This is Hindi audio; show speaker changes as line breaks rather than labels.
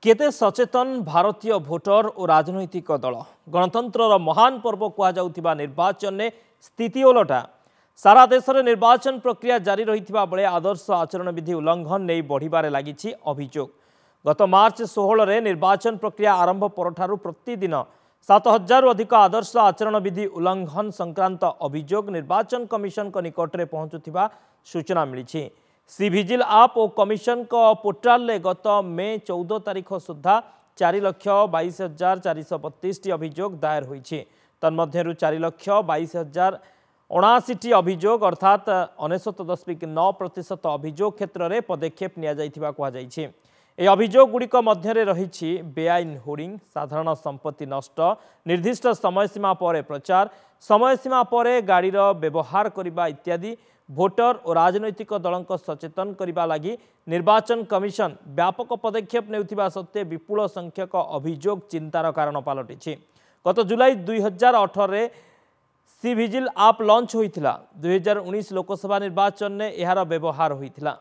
केते सचेतन भारतीय भोटर और राजनैतिक दल गणतंत्र महान पर्व कहुवा निर्वाचन में स्थिति ओलटा सारा देश में निर्वाचन प्रक्रिया जारी रही बेले आदर्श आचरण विधि उल्लंघन नहीं बढ़िबारे लागिछि अभियोग। गत मार्च 16 रे निर्वाचन प्रक्रिया आरंभ परठारु प्रतिदिन 7000 अधिक आदर्श आचरण विधि उल्लंघन संक्रांत अभियोग निर्वाचन कमिशन को निकट में पहुंचुथिबा सूचना मिली। सी विजिल आप और कमिशन को पोर्टाल ले गत मे 14 तारीख सुधा 4,22,432 अभियोग दायर होईछि। तन्मध्यरु 4,22,079 अभियोग अर्थात 99.9% अभियोग क्षेत्र में पदक्षेप निया जाइथिबा कहा जाइछि। ए अभियोग गुड़िक मध्य रही बेआईन होर्डिंग, साधारण संपत्ति नष्ट, निर्दिष्ट समय सीमा पर प्रचार, समय सीमा पर गाड़ीर व्यवहार करने इत्यादि भोटर और राजनैतिक दलों सचेतन करने लगी निर्वाचन कमिशन व्यापक पदक्षेप नेउथिबा सत्ते विपुल संख्यक अभियोग चिंतार कारण पलटि। गत जुलाई 2018 रे सी विजिल आप लॉन्च होइथिला। 2019 लोकसभा निर्वाचन में यार व्यवहार होइथिला।